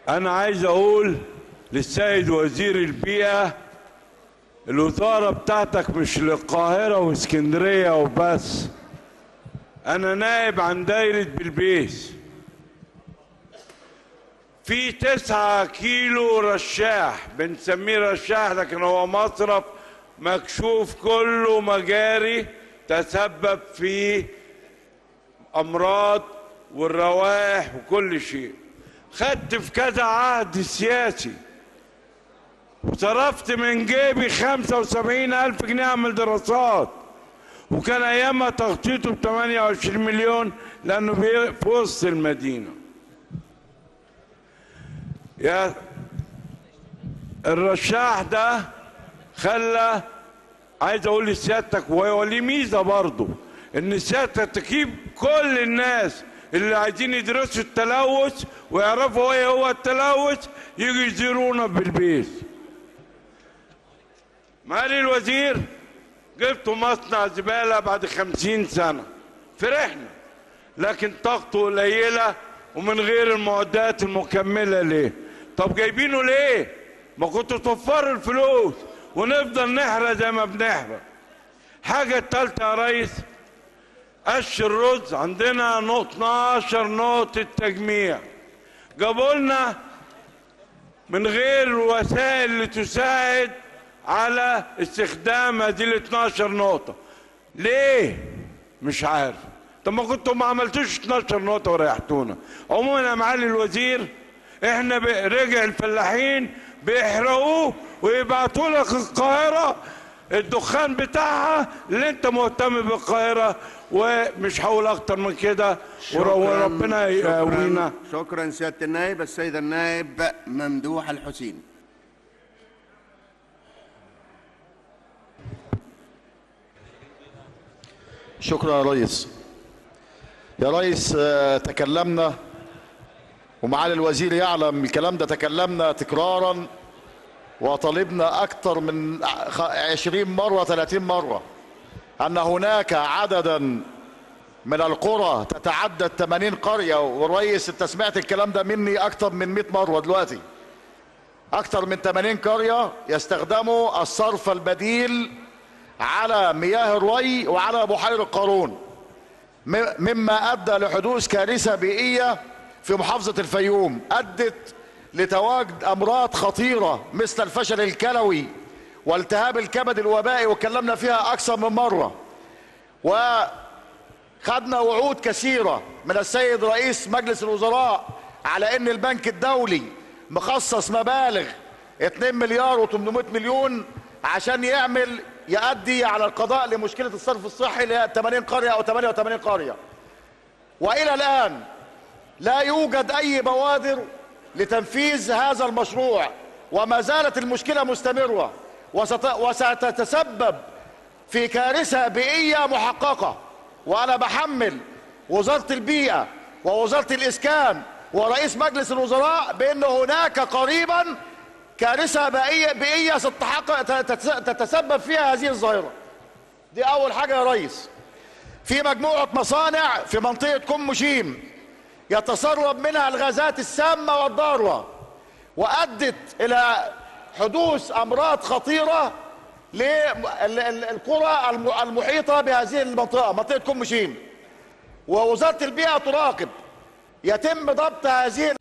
أنا عايز أقول للسيد وزير البيئة، الوزارة بتاعتك مش للقاهرة واسكندرية وبس. أنا نائب عن دايرة بلبيس، في 9 كيلو رشاح، بنسميه رشاح لكن هو مصرف مكشوف كله مجاري، تسبب في أمراض والروائح وكل شيء. خدت في كذا عهد سياسي وصرفت من جيبي 75,000 جنيه اعمل دراسات، وكان ايامها تخطيطه ب 28 مليون لانه في وسط المدينه. يا الرشاح ده خلى، عايز اقول لسيادتك وهو ليه ميزه برضه، ان سيادتك تجيب كل الناس اللي عايزين يدرسوا التلوث ويعرفوا ايه هو التلوث يجوا يزورونا بالبيت. مالي الوزير جبتوا مصنع زباله بعد 50 سنه، فرحنا، لكن طاقته قليله ومن غير المعدات المكمله. ليه؟ طب جايبينه ليه؟ ما كنتوا توفروا الفلوس ونفضل نحرق زي ما بنحرق. حاجه التالته يا ريس، قش الرز عندنا 12 نقطة تجميع، جابوا لنا من غير الوسائل اللي تساعد على استخدام هذه ال 12 نقطة. ليه؟ مش عارف. طب ما كنتوا ما عملتوش 12 نقطة وريحتونا. عموما يا معالي الوزير، احنا رجع الفلاحين بيحرقوه ويبعتوا لك القاهرة الدخان بتاعها اللي انت مهتم بالقاهرة، ومش هقول اكتر من كده. وربنا يقوينا. شكرا سيادة النائب. السيد النائب ممدوح الحسين. شكرا يا ريس. يا ريس تكلمنا ومعالي الوزير يعلم الكلام ده، تكلمنا تكرارا وطالبنا اكثر من 20 مرة 30 مرة ان هناك عددا من القرى تتعدى 80 قرية. والرئيس انت سمعت الكلام ده مني اكثر من 100 مرة دلوقتي. اكثر من 80 قرية يستخدموا الصرف البديل على مياه الري وعلى بحيرة قارون، مما ادى لحدوث كارثة بيئية في محافظة الفيوم، ادت لتواجد امراض خطيرة مثل الفشل الكلوي والتهاب الكبد الوبائي، وكلمنا فيها اكثر من مرة. وخدنا وعود كثيرة من السيد رئيس مجلس الوزراء على ان البنك الدولي مخصص مبالغ 2 مليار و800 مليون عشان يؤدي على القضاء لمشكلة الصرف الصحي ل 80 قرية او 88 قرية. والى الان لا يوجد اي بوادر لتنفيذ هذا المشروع، وما زالت المشكلة مستمرة وستتسبب في كارثة بيئية محققة. وأنا بحمل وزارة البيئة ووزارة الإسكان ورئيس مجلس الوزراء بأن هناك قريبا كارثة بيئية تتسبب فيها هذه الظاهرة. دي أول حاجة يا ريس. في مجموعة مصانع في منطقة كم شيم يتسرب منها الغازات السامة والضارة، وأدت إلى حدوث أمراض خطيرة للقرى المحيطة بهذه المنطقة، منطقة كم شيم. ووزارة البيئة تراقب، يتم ضبط هذه